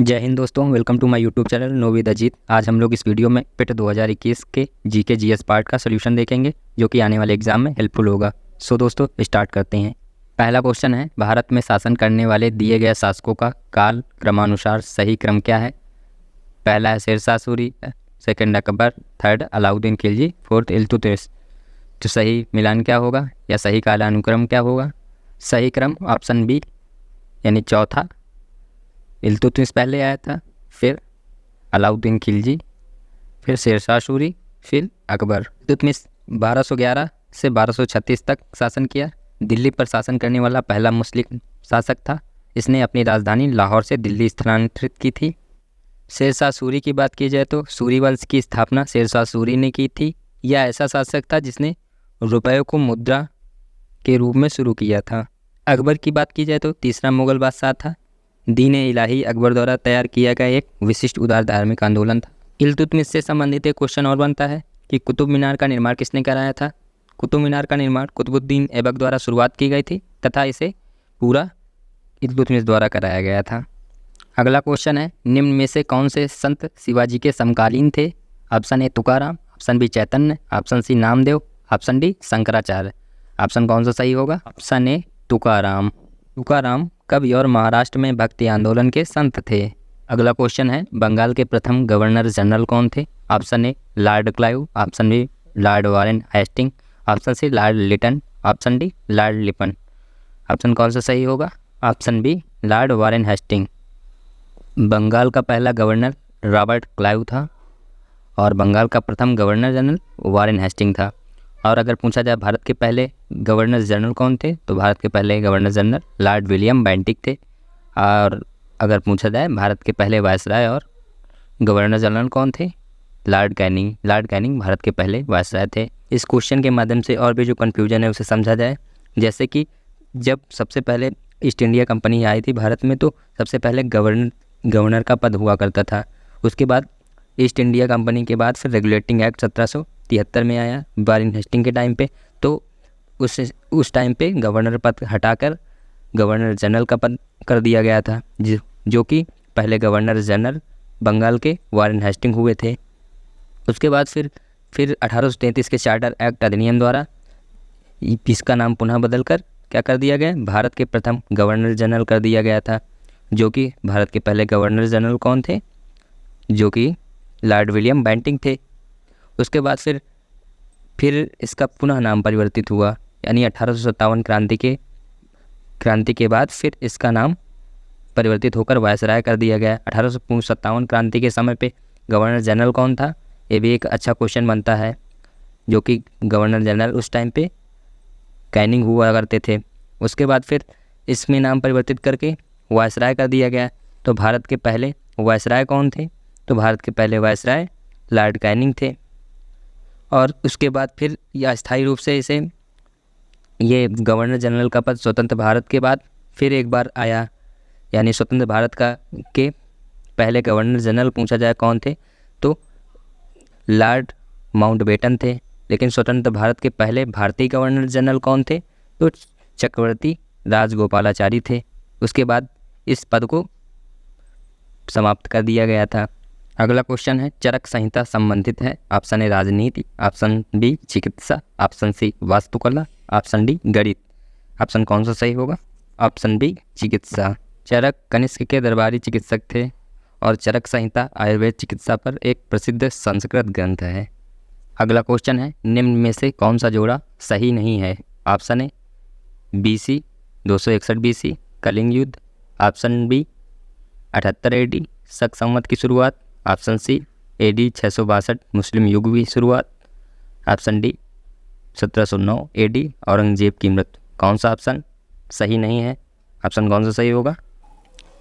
जय हिंद दोस्तों, welcome to my YouTube channel know with Ajeet. आज हम लोग इस वीडियो में पिट 2021 के जीके जीएस पार्ट का सोल्यूशन देखेंगे जो कि आने वाले एग्जाम में हेल्पफुल होगा। सो दोस्तों स्टार्ट करते हैं। पहला क्वेश्चन है, भारत में शासन करने वाले दिए गए शासकों का काल क्रमानुसार सही क्रम क्या है? पहला है Sher Shah Suri, second Akbar, third Alauddin Khilji, fourth Iltutmish. तो सही मिलान क्या होगा या सही कालानुक्रम क्या होगा? सही क्रम ऑप्शन बी यानी चौथा, इल्तुतमिश पहले आया था, फिर अलाउद्दीन खिलजी, फिर शेरशाह सूरी, फिर अकबर। इल्तुतमिश 1211 से 1236 तक शासन किया। दिल्ली पर शासन करने वाला पहला मुस्लिम शासक था। इसने अपनी राजधानी लाहौर से दिल्ली स्थानांतरित की थी। शेरशाह सूरी की बात की जाए तो सूरी वंश की स्थापना शेरशाह सूरी ने की थी। यह ऐसा शासक था जिसने रुपये को मुद्रा के रूप में शुरू किया था। अकबर की बात की जाए तो तीसरा मुगल बादशाह था। दीन-ए इलाही अकबर द्वारा तैयार किया गया एक विशिष्ट उदार धार्मिक आंदोलन था। इल्तुतमिश से संबंधित एक क्वेश्चन और बनता है कि कुतुब मीनार का निर्माण किसने कराया था? कुतुब मीनार का निर्माण कुतुबुद्दीन ऐबक द्वारा शुरुआत की गई थी तथा इसे पूरा इल्तुतमिश द्वारा कराया गया था। अगला क्वेश्चन है, निम्न में से कौन से संत शिवाजी के समकालीन थे? Option A Tukaram, option B Chaitanya, option C Namdev, option D Shankaracharya. Option कौन सा सही होगा? Option A Tukaram. तुकाराम कवि और महाराष्ट्र में भक्ति आंदोलन के संत थे। अगला क्वेश्चन है, बंगाल के प्रथम गवर्नर जनरल कौन थे? Option A Lord Clive, option B Lord Warren Hastings, option C Lord Lytton, option D Lord Ripon. Option कौन सा सही होगा? Option B Lord Warren Hastings. Bengal का पहला गवर्नर रॉबर्ट क्लाइव था और बंगाल का प्रथम गवर्नर जनरल वारेन हेस्टिंग था। और अगर पूछा जाए भारत के पहले गवर्नर जनरल कौन थे, तो भारत के पहले governor general Lord William Bentinck थे। और अगर पूछा जाए भारत के पहले वायसराय और गवर्नर जनरल कौन थे, Lord Canning. Lord Canning Bharat के पहले वायसराय थे। इस क्वेश्चन के माध्यम से और भी जो कन्फ्यूजन है उसे समझा जाए। जैसे कि जब सबसे पहले ईस्ट इंडिया कंपनी आई थी भारत में, तो सबसे पहले गवर्नर का पद हुआ करता था। उसके बाद ईस्ट इंडिया कंपनी के बाद फिर रेगुलेटिंग एक्ट 1773 में आया वारेन हेस्टिंग के टाइम पे। तो उस टाइम पे गवर्नर पद हटाकर गवर्नर जनरल का पद कर दिया गया था, जो कि पहले गवर्नर जनरल बंगाल के वारेन हेस्टिंग हुए थे। उसके बाद फिर 1833 के चार्टर एक्ट अधिनियम द्वारा इसका नाम पुनः बदलकर क्या कर दिया गया? भारत के प्रथम गवर्नर जनरल कर दिया गया था, जो कि भारत के पहले गवर्नर जनरल कौन थे? जो कि लॉर्ड विलियम बेंटिक थे। उसके बाद फिर इसका पुनः नाम परिवर्तित हुआ, यानी 1857 क्रांति के बाद फिर इसका नाम परिवर्तित होकर वायसराय कर दिया गया। 1857 क्रांति के समय पे गवर्नर जनरल कौन था? ये भी एक अच्छा क्वेश्चन बनता है, जो कि गवर्नर जनरल उस टाइम पे कैनिंग हुआ करते थे। उसके बाद फिर इसमें नाम परिवर्तित करके वायसराय कर दिया गया। तो भारत के पहले वायसराय कौन थे? तो भारत के पहले वायसराय लॉर्ड कैनिंग थे। और उसके बाद फिर यह अस्थायी रूप से ये गवर्नर जनरल का पद स्वतंत्र भारत के बाद फिर एक बार आया, यानी स्वतंत्र भारत के पहले गवर्नर जनरल पूछा जाए कौन थे, तो लॉर्ड माउंटबेटन थे। लेकिन स्वतंत्र भारत के पहले भारतीय गवर्नर जनरल कौन थे? तो चक्रवर्ती राजगोपालाचारी थे। उसके बाद इस पद को समाप्त कर दिया गया था। अगला क्वेश्चन है, चरक संहिता संबंधित है। ऑप्शन ए राजनीति, ऑप्शन बी चिकित्सा, ऑप्शन सी वास्तुकला, ऑप्शन डी गणित। ऑप्शन कौन सा सही होगा? ऑप्शन बी चिकित्सा। चरक कनिष्क के दरबारी चिकित्सक थे और चरक संहिता आयुर्वेद चिकित्सा पर एक प्रसिद्ध संस्कृत ग्रंथ है। अगला क्वेश्चन है, निम्न में से कौन सा जोड़ा सही नहीं है? Option A BC 261 BC Kalinga युद्ध, ऑप्शन बी 78 AD शक संवत की शुरुआत, ऑप्शन सी AD 662 मुस्लिम युग की शुरुआत, ऑप्शन डी 1709 AD औरंगजेब की मृत्यु। कौन सा ऑप्शन सही नहीं है? ऑप्शन कौन सा सही होगा?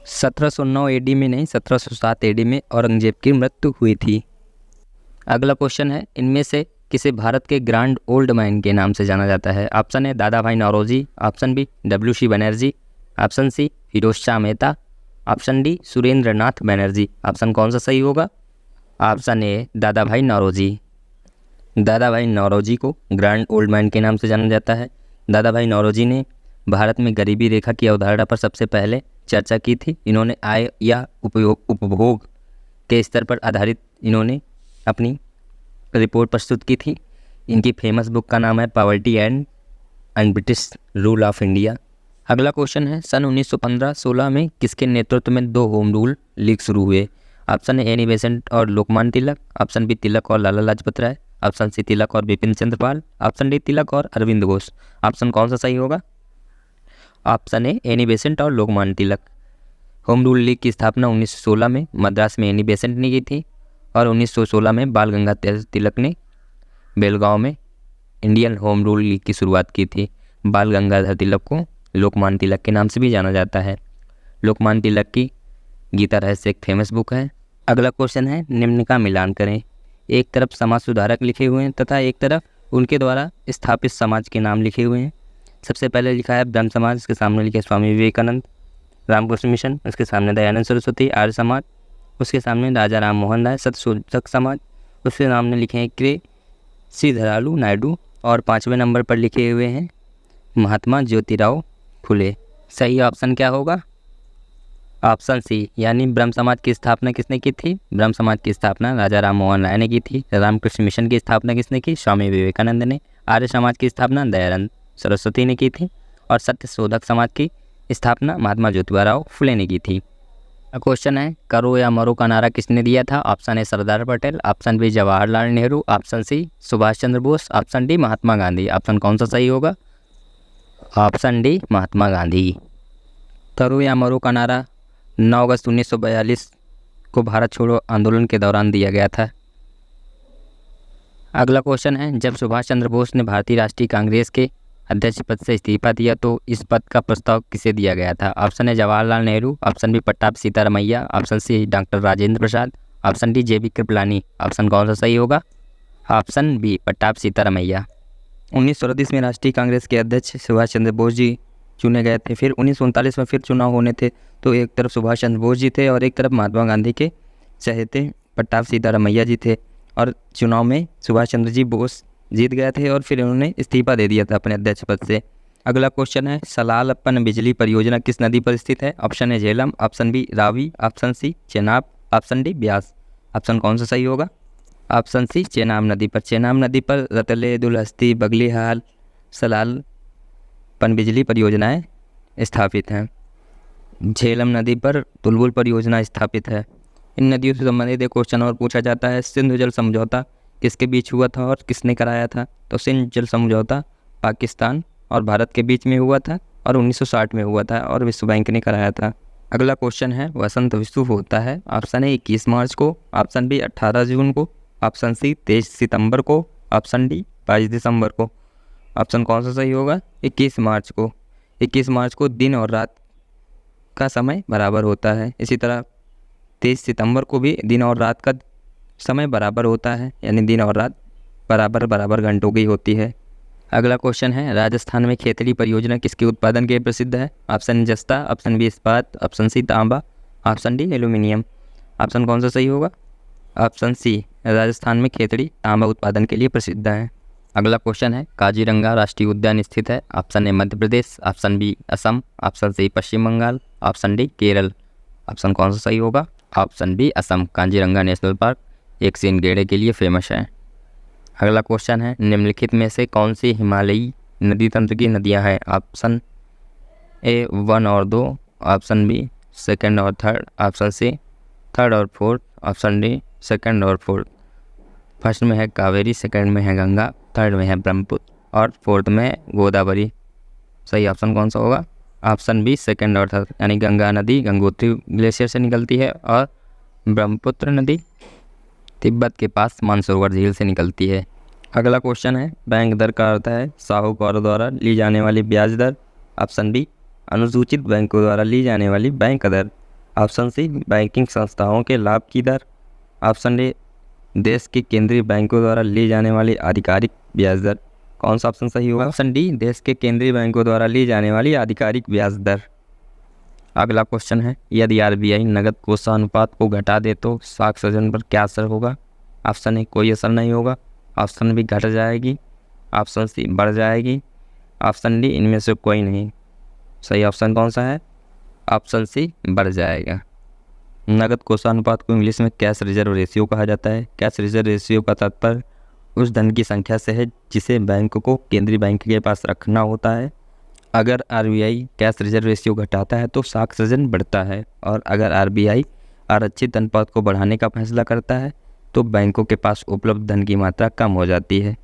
1709 AD में नहीं, 1707 AD में औरंगजेब की मृत्यु हुई थी। अगला क्वेश्चन है, इनमें से किसे भारत के ग्रैंड ओल्ड मैन के नाम से जाना जाता है? Option A Dadabhai Naoroji, option B WC Banerjee, option C Pherozeshah Mehta, option D Surendranath Banerjee. Option कौन सा सही होगा? Option A Dadabhai Naoroji. दादा भाई नौरोजी को ग्रैंड ओल्ड मैन के नाम से जाना जाता है। दादा भाई नौरोजी ने भारत में गरीबी रेखा की अवधारणा पर सबसे पहले चर्चा की थी। इन्होंने आय या उपभोग के स्तर पर आधारित इन्होंने अपनी रिपोर्ट प्रस्तुत की थी। इनकी फेमस बुक का नाम है poverty and British rule of India. अगला क्वेश्चन है, सन 1915-16 में किसके नेतृत्व में 2 होम रूल लीग शुरू हुए? ऑप्शन ए एनी बेसेंट और लोकमान्य तिलक, ऑप्शन बी तिलक और लाला लाजपत राय, ऑप्शन सी तिलक और बिपिन चंद्र पाल, ऑप्शन डी तिलक और अरविंद घोष। ऑप्शन कौन सा सही होगा? ऑप्शन ए एनी बेसेंट और Lokmanya Tilak. Home rule league की स्थापना 1916 में मद्रास में एनी बेसेंट ने की थी और 1916 में बाल गंगाधर तिलक ने बेलगांव में इंडियन होम रूल लीग की शुरुआत की थी। बाल गंगाधर तिलक को लोकमान्य तिलक के नाम से भी जाना जाता है। लोकमान्य तिलक की गीता रहस्य एक फेमस बुक है। अगला क्वेश्चन है, निम्न का मिलान करें। एक तरफ समाज सुधारक लिखे हुए हैं तथा एक तरफ उनके द्वारा स्थापित समाज के नाम लिखे हुए हैं। सबसे पहले लिखा है ब्रह्म समाज, इसके सामने लिखे स्वामी विवेकानंद। रामकृष्ण मिशन, उसके सामने दयानंद सरस्वती। आर्य समाज, उसके सामने राजा राम मोहन राय। सत्यशोधक समाज, उसके सामने लिखे हैं के श्रीधरालू नायडू। और 5वें नंबर पर लिखे हुए हैं महात्मा ज्योतिराव फुले। सही ऑप्शन क्या होगा? ऑप्शन सी, यानी ब्रह्म समाज की स्थापना किसने की थी? ब्रह्म समाज की स्थापना राजा राम मोहन राय ने की थी। रामकृष्ण मिशन की स्थापना किसने की? स्वामी विवेकानंद ने। आर्य समाज की स्थापना दयानंद सरस्वती ने की थी और सत्यशोधक समाज की स्थापना महात्मा ज्योतिराव फुले ने की थी। क्वेश्चन है, करो या मरो का नारा किसने दिया था? Option A Sardar Patel, option B Jawaharlal Nehru, option C Subhash Chandra Bose, option D Mahatma Gandhi. Option कौन सा सही होगा? Option D Mahatma Gandhi. करो या मरो का नारा 9 अगस्त 1942 को भारत छोड़ो आंदोलन के दौरान दिया गया था। अगला क्वेश्चन है, जब सुभाष चंद्र बोस ने भारतीय राष्ट्रीय कांग्रेस के अध्यक्ष पद से इस्तीफा दिया तो इस पद का प्रस्ताव किसे दिया गया था? Option A Jawaharlal Nehru, option B Pattabhi Sitaramayya, option C doctor Rajendra Prasad, option D J B Kripalani. Option कौन सा सही होगा? Option B Pattabhi Sitaramayya. 1938 में राष्ट्रीय कांग्रेस के अध्यक्ष सुभाष चंद्र बोस जी चुने गए थे। फिर 1939 में फिर चुनाव होने थे तो एक तरफ सुभाष चंद्र बोस जी थे और एक तरफ महात्मा गांधी के चहेते पट्टाभी सीतारमैया जी थे। और चुनाव में सुभाष चंद्र जी बोस जीत गए थे और फिर उन्होंने इस्तीफा दे दिया था अपने अध्यक्ष पद से। अगला क्वेश्चन है, सलाल-अपन बिजली परियोजना किस नदी पर स्थित है? Option A Jhelum, option B Ravi, option C Chenab, option D Beas. Option कौन सा सही होगा? ऑप्शन सी चेनाब नदी पर। चेनाब नदी पर रतले, दुलहस्ती, बगलीहाल, सलाल पनबिजली परियोजनाएं स्थापित हैं। झेलम नदी पर तुलबुल परियोजना स्थापित है। इन नदियों से संबंधित एक क्वेश्चन और पूछा जाता है, सिंधु जल समझौता किसके बीच हुआ था और किसने कराया था? तो सिंधु जल समझौता पाकिस्तान और भारत के बीच में हुआ था और 1960 में हुआ था और विश्व बैंक ने कराया था। अगला क्वेश्चन है, वसंत विश्व होता है? ऑप्शन ए 21 मार्च को, ऑप्शन बी 18 जून को, ऑप्शन सी 23 सितंबर को, ऑप्शन डी 22 दिसंबर को। ऑप्शन कौन सा सही होगा? 21 मार्च को। 21 मार्च को दिन और रात का समय बराबर होता है। इसी तरह 23 सितंबर को भी दिन और रात का समय बराबर होता है, यानी दिन और रात बराबर घंटों की होती है। अगला क्वेश्चन है, राजस्थान में खेतड़ी परियोजना किसके उत्पादन के लिए प्रसिद्ध है? ऑप्शन जस्ता, ऑप्शन बी इस्पात, ऑप्शन सी तांबा, ऑप्शन डी एल्यूमिनियम। ऑप्शन कौन सा सही होगा? ऑप्शन सी, राजस्थान में खेतड़ी तांबा उत्पादन के लिए प्रसिद्ध है। अगला क्वेश्चन है, काजीरंगा राष्ट्रीय उद्यान स्थित है? Option A Madhya Pradesh, option B Assam, option C Paschim Bengal, option D Kerala. Option कौन सा सही होगा? Option B Assam. Kaziranga national park एक सीन गेड़े के लिए फेमस है। अगला क्वेश्चन है, निम्नलिखित में से कौन सी हिमालयी नदी तंत्र की नदियां हैं? ऑप्शन ए 1 और 2, ऑप्शन बी 2nd और 3rd, ऑप्शन सी 3rd और 4th, ऑप्शन डी 2nd और 4th। फर्स्ट में है कावेरी, 2nd में है गंगा, 3rd में है ब्रह्मपुत्र और 4th में है गोदावरी। सही ऑप्शन कौन सा होगा? ऑप्शन बी 2nd और 3rd, यानी गंगा नदी गंगोत्री ग्लेशियर से निकलती है और ब्रह्मपुत्र नदी तिब्बत के पास मानसरोवर झील से निकलती है। अगला क्वेश्चन है, बैंक दर का अर्थ है साहूकारों द्वारा ली जाने वाली ब्याज दर। ऑप्शन बी अनुसूचित बैंकों द्वारा ली जाने वाली बैंक दर, ऑप्शन सी बैंकिंग संस्थाओं के लाभ की दर, ऑप्शन डी देश के केंद्रीय बैंकों द्वारा ली जाने वाली आधिकारिक ब्याज दर। कौन सा ऑप्शन सही होगा? ऑप्शन डी देश के केंद्रीय बैंकों द्वारा ली जाने वाली आधिकारिक ब्याज दर। अगला क्वेश्चन है, यदि आरबीआई नगद कोषानुपात को घटा दे तो साख सृजन पर क्या असर होगा? ऑप्शन ए कोई असर नहीं होगा, ऑप्शन बी घट जाएगी, ऑप्शन सी बढ़ जाएगी, ऑप्शन डी इनमें से कोई नहीं। सही ऑप्शन कौन सा है? ऑप्शन सी बढ़ जाएगा। नकद कोषानुपात को इंग्लिश में कैश रिजर्व रेशियो कहा जाता है। कैश रिजर्व रेशियो का तात्पर्य उस धन की संख्या से है जिसे बैंक को केंद्रीय बैंक के पास रखना होता है। अगर आरबीआई कैश रिजर्व रेशियो घटाता है तो साख सृजन बढ़ता है, और अगर आरबीआई आरक्षित अनुपात को बढ़ाने का फैसला करता है तो बैंकों के पास उपलब्ध धन की मात्रा कम हो जाती है।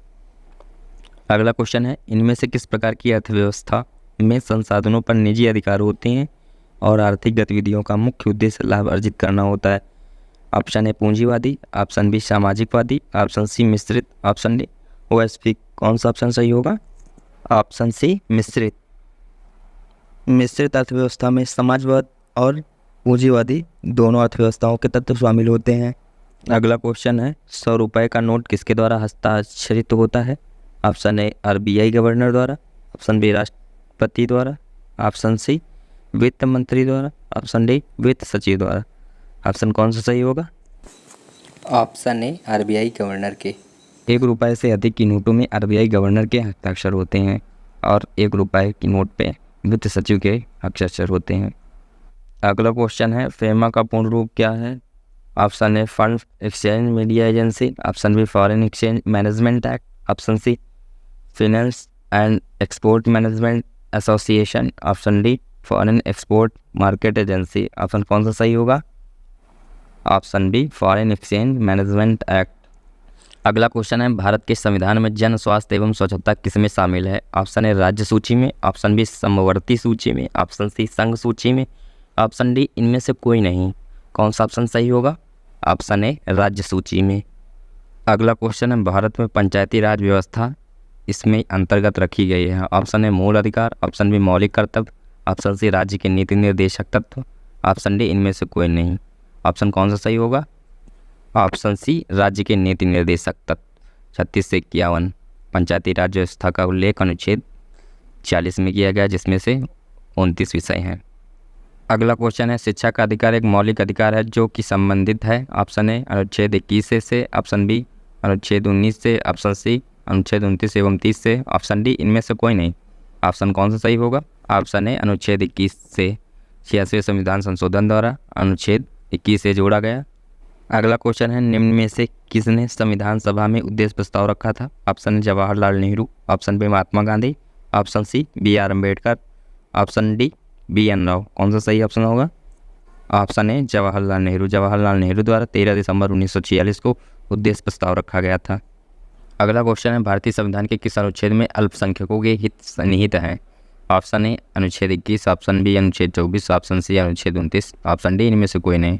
अगला क्वेश्चन है, इनमें से किस प्रकार की अर्थव्यवस्था में संसाधनों पर निजी अधिकार होते हैं और आर्थिक गतिविधियों का मुख्य उद्देश्य लाभ अर्जित करना होता है। ऑप्शन ए पूंजीवादी, ऑप्शन बी सामाजिकवादी, ऑप्शन सी मिश्रित, ऑप्शन डी वैश्विक। कौन सा ऑप्शन सही होगा? ऑप्शन सी मिश्रित। मिश्रित अर्थव्यवस्था में समाजवाद और पूंजीवादी दोनों अर्थव्यवस्थाओं के तत्व शामिल होते हैं। अगला क्वेश्चन है, 100 रुपये का नोट किसके द्वारा हस्ताक्षरित होता है? ऑप्शन ए आरबीआई गवर्नर द्वारा, ऑप्शन बी राष्ट्रपति द्वारा, ऑप्शन सी वित्त मंत्री द्वारा, ऑप्शन डी वित्त सचिव द्वारा। ऑप्शन कौन सा सही होगा? ऑप्शन ए आरबीआई गवर्नर के। 1 रुपये से अधिक की नोटों में आरबीआई गवर्नर के हस्ताक्षर होते हैं और 1 रुपये की नोट पे वित्त सचिव के हस्ताक्षर होते हैं। अगला क्वेश्चन है, फेमा का पूर्ण रूप क्या है? Option A fund exchange media agency, option B foreign exchange management act, option C finance and export management association, option D foreign export market agency. Option कौन सा सही होगा? Option B foreign exchange management act. अगला question है, भारत के संविधान में जन स्वास्थ्य एवं स्वच्छता किसमें शामिल है? ऑप्शन ए राज्य सूची में, ऑप्शन बी समवर्ती सूची में, ऑप्शन सी संघ सूची में, ऑप्शन डी इनमें से कोई नहीं। कौन सा ऑप्शन सही होगा? ऑप्शन ए राज्य सूची में। अगला क्वेश्चन है, भारत में पंचायती राज व्यवस्था इसमें अंतर्गत रखी गई है। ऑप्शन ए मूल अधिकार, ऑप्शन बी मौलिक कर्तव्य, ऑप्शन सी राज्य के नीति निर्देशक तत्व, ऑप्शन डी इनमें से कोई नहीं। ऑप्शन कौन सा सही होगा? ऑप्शन सी राज्य के नीति निर्देशक तत्व। 36 से 51 पंचायती राज व्यवस्था का उल्लेख अनुच्छेद 40 में किया गया, जिसमें से 29 विषय हैं। अगला क्वेश्चन है, शिक्षा का अधिकार एक मौलिक अधिकार है जो कि संबंधित है। ऑप्शन ए अनुच्छेद 21 से, ऑप्शन बी अनुच्छेद 19 से, ऑप्शन सी अनुच्छेद 29 एवं 30 से, ऑप्शन डी इनमें से कोई नहीं। ऑप्शन कौन सा सही होगा? ऑप्शन ए अनुच्छेद 21 से 86वें संविधान संशोधन द्वारा अनुच्छेद 21 से जोड़ा गया। अगला क्वेश्चन है, निम्न में से किसने संविधान सभा में उद्देश्य प्रस्ताव रखा था? Option A Jawaharlal Nehru, option B Mahatma Gandhi, option C B R Ambedkar, option D B N Rau. कौन सा सही ऑप्शन होगा? Option A Jawaharlal Nehru. जवाहरलाल नेहरू द्वारा 13 दिसंबर 1946 को उद्देश्य प्रस्ताव रखा गया था। अगला क्वेश्चन है, भारतीय संविधान के किस अनुच्छेद में अल्पसंख्यकों के हित सन्निहित हैं? ऑप्शन ए अनुच्छेद 21, ऑप्शन बी अनुच्छेद 24, ऑप्शन सी अनुच्छेद 29, ऑप्शन डी इनमें से कोई नहीं।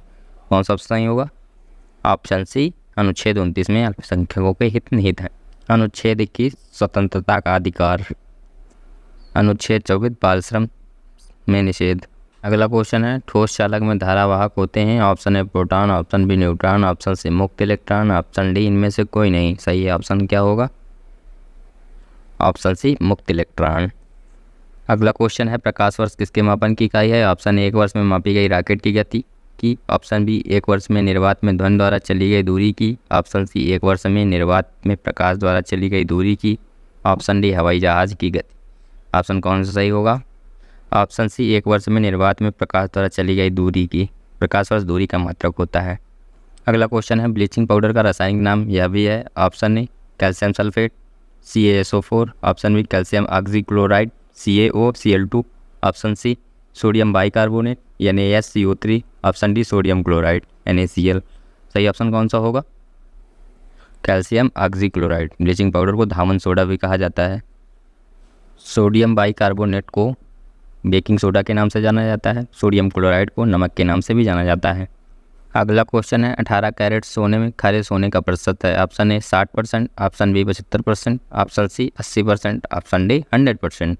कौन सा ऑप्शन सही होगा? ऑप्शन सी अनुच्छेद 29 में अल्पसंख्यकों के हित निहित हैं। अनुच्छेद 21 स्वतंत्रता का अधिकार, अनुच्छेद 24 बाल श्रम में निषेध। अगला क्वेश्चन है, ठोस चालक में धारावाहक होते हैं। Option A proton, option B neutron, option C मुक्त इलेक्ट्रॉन, ऑप्शन डी इनमें से कोई नहीं। सही है ऑप्शन क्या होगा? ऑप्शन सी मुक्त इलेक्ट्रॉन। अगला क्वेश्चन है, प्रकाश वर्ष किसके मापन की इकाई है? ऑप्शन ए 1 वर्ष में मापी गई रॉकेट की गति की, ऑप्शन बी 1 वर्ष में निर्वात में ध्वनि द्वारा चली गई दूरी की, ऑप्शन सी 1 वर्ष में निर्वात में प्रकाश द्वारा चली गई दूरी की, ऑप्शन डी हवाई जहाज की गति। ऑप्शन कौन सा सही होगा? ऑप्शन सी 1 वर्ष में निर्वात में प्रकाश द्वारा चली गई दूरी की। प्रकाश वर्ष दूरी का मात्रक होता है। अगला क्वेश्चन है, ब्लीचिंग पाउडर का रासायनिक नाम यह भी है। Option A calcium sulphate CaSO4, option B calcium oxychloride CaOCl2, option C sodium bicarbonate NaSCO3, option D sodium chloride NaCl। सही ऑप्शन कौन सा होगा? Calcium oxychloride. ब्लीचिंग पाउडर को धामन सोडा भी कहा जाता है। सोडियम बाइकार्बोनेट को बेकिंग सोडा के नाम से जाना जाता है। सोडियम क्लोराइड को नमक के नाम से भी जाना जाता है। अगला क्वेश्चन है, 18 कैरेट सोने में खरे सोने का प्रतिशत है। Option A 60%, option B 75%, option C 80%, option D 100%।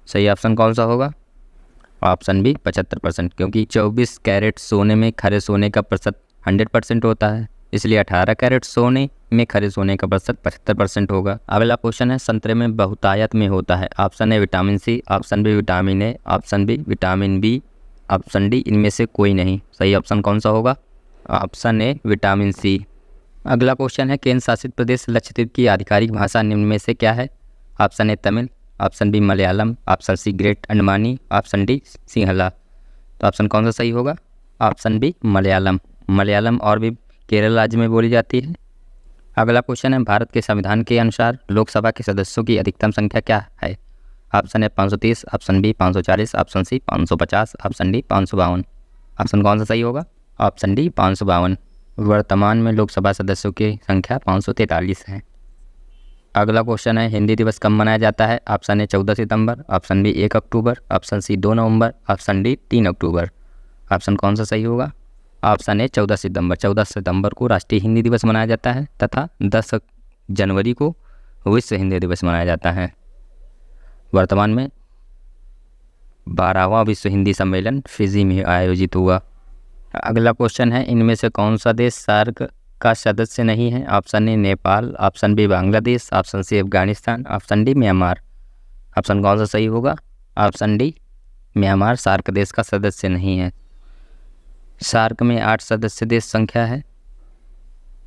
सही ऑप्शन कौन सा होगा? ऑप्शन बी 75%, क्योंकि 24 कैरेट सोने में खरे सोने का प्रतिशत 100% होता है, इसलिए 18 कैरेट सोने में खरे सोने का प्रतिशत 75% होगा। अगला क्वेश्चन है, संतरे में बहुतायत में होता है। Option A vitamin C, option B vitamin A, option B vitamin B, option D इनमें से कोई नहीं। सही ऑप्शन कौन सा होगा? Option A vitamin C. अगला क्वेश्चन है, केंद्र शासित प्रदेश लक्षद्वीप की आधिकारिक भाषा निम्न में से क्या है? Option A Tamil, option B Malayalam, option C great Andamani, option D Sinhala. तो ऑप्शन कौन सा सही होगा? Option B Malayalam. मलयालम और भी केरल राज्य में बोली जाती है। अगला क्वेश्चन है, भारत के संविधान के अनुसार लोकसभा के सदस्यों की अधिकतम संख्या क्या है? ऑप्शन है 530, option B 540, option C 550, option D 552। Option कौन सा सही होगा? Option D 552। वर्तमान में लोकसभा सदस्यों की संख्या 543 है। अगला क्वेश्चन है, हिंदी दिवस कब मनाया जाता है? ऑप्शन ए 14 सितंबर, ऑप्शन बी 1 अक्टूबर, ऑप्शन सी 2 नवंबर, ऑप्शन डी 3 अक्टूबर। ऑप्शन कौन सा सही होगा? ऑप्शन ए 14 सितंबर। 14 सितंबर को राष्ट्रीय हिंदी दिवस मनाया जाता है तथा 10 जनवरी को विश्व हिंदी दिवस मनाया जाता है। वर्तमान में 12वां विश्व हिंदी सम्मेलन फिजी में आयोजित हुआ। अगला क्वेश्चन है, इनमें से कौन सा देश सार्क का सदस्य नहीं है? Option A Nepal, option B Bangladesh, option C Afghanistan, option D Myanmar. Option कौन सा सही होगा? ऑप्शन डी म्यांमार सार्क देश का सदस्य नहीं है। सार्क में 8 सदस्य देश संख्या है।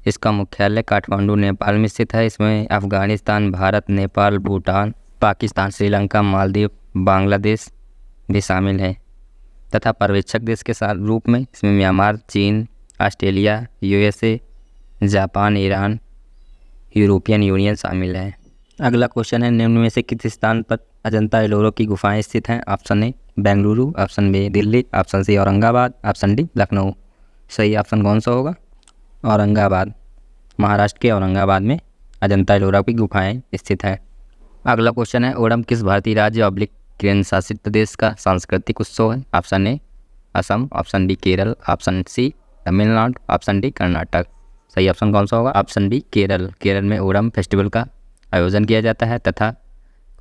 इसका मुख्यालय काठमांडू नेपाल में स्थित है। इसमें अफगानिस्तान, भारत, नेपाल, भूटान, पाकिस्तान, श्रीलंका, मालदीव, बांग्लादेश भी शामिल है तथा पर्यवेक्षक देश के साथ रूप में इसमें म्यांमार, चीन, Australia, USA, Japan, Iran, European union शामिल है। अगला क्वेश्चन है, निम्न में से किस स्थान पर अजंता एलोरा की गुफाएं स्थित हैं? Option A Bengaluru, option B Delhi, option C Aurangabad, option D Lucknow. सही ऑप्शन कौन सा होगा? औरंगाबाद। महाराष्ट्र के औरंगाबाद में अजंता एलोरा की गुफाएं स्थित हैं। अगला क्वेश्चन है, ओणम किस भारतीय राज्य ऑब्लिक केंद्र शासित प्रदेश का सांस्कृतिक उत्सव है? Option A Assam, option B Kerala, option C Tamil Nadu, option D Karnataka. सही ऑप्शन कौन सा होगा? Option B Kerala. केरल में ओणम फेस्टिवल का आयोजन किया जाता है तथा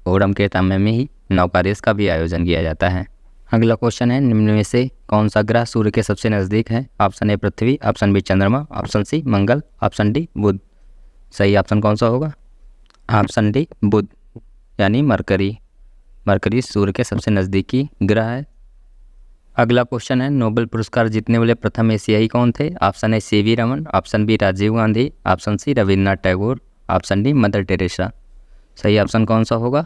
ओणम के समय में ही नौका रेस का भी आयोजन किया जाता है। अगला क्वेश्चन है, निम्न में से कौन सा ग्रह सूर्य के सबसे नज़दीक है? ऑप्शन ए पृथ्वी, ऑप्शन बी चंद्रमा, ऑप्शन सी मंगल, ऑप्शन डी बुध। सही ऑप्शन कौन सा होगा? ऑप्शन डी बुध यानी मरकरी। मरकरी सूर्य के सबसे नज़दीकी ग्रह है। अगला क्वेश्चन है, नोबेल पुरस्कार जीतने वाले प्रथम एशियाई कौन थे? Option A C V Raman, option B Rajiv Gandhi, option C Rabindranath Tagore, option D mother Teresa. सही ऑप्शन कौन सा होगा?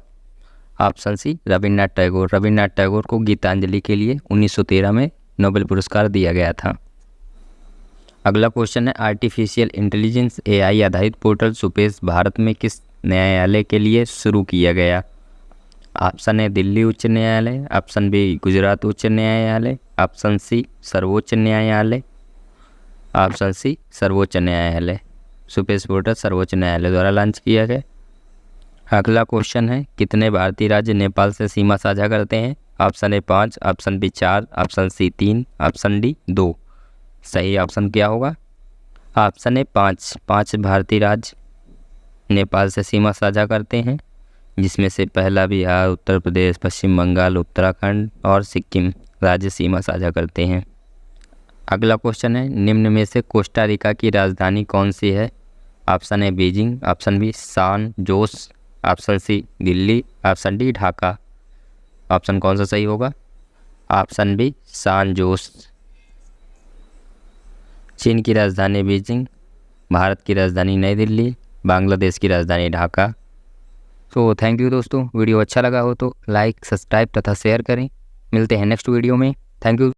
Option C Rabindranath Tagore. रविन्द्रनाथ टैगोर को गीतांजलि के लिए 1913 में नोबेल पुरस्कार दिया गया था। अगला क्वेश्चन है, आर्टिफिशियल इंटेलिजेंस AI आधारित पोर्टल सुपेश भारत में किस न्यायालय के लिए शुरू किया गया? ऑप्शन ए दिल्ली उच्च न्यायालय, ऑप्शन बी गुजरात उच्च न्यायालय, ऑप्शन सी सर्वोच्च न्यायालय, ऑप्शन सी सर्वोच्च न्यायालय। सुपेश पोर्टल सर्वोच्च न्यायालय द्वारा लॉन्च किया गया। अगला क्वेश्चन है, कितने भारतीय राज्य नेपाल से सीमा साझा करते हैं? Option A 5, option B 4, option C 3, option D 2। सही ऑप्शन क्या होगा? Option A 5। 5 भारतीय राज्य नेपाल से सीमा साझा करते हैं, जिसमें से पहला बिहार, उत्तर प्रदेश, पश्चिम बंगाल, उत्तराखंड और सिक्किम राज्य सीमा साझा करते हैं। अगला क्वेश्चन है, निम्न में से कोस्टा रिका की राजधानी कौन सी है? Option A Beijing, option B San Jose, option C Delhi, option D Dhaka. Option कौन सा सही होगा? ऑप्शन बी सान जोस। चीन की राजधानी बीजिंग, भारत की राजधानी नई दिल्ली, बांग्लादेश की राजधानी ढाका। तो थैंक यू दोस्तों, वीडियो अच्छा लगा हो तो लाइक, सब्सक्राइब तथा शेयर करें। मिलते हैं नेक्स्ट वीडियो में। Thank you.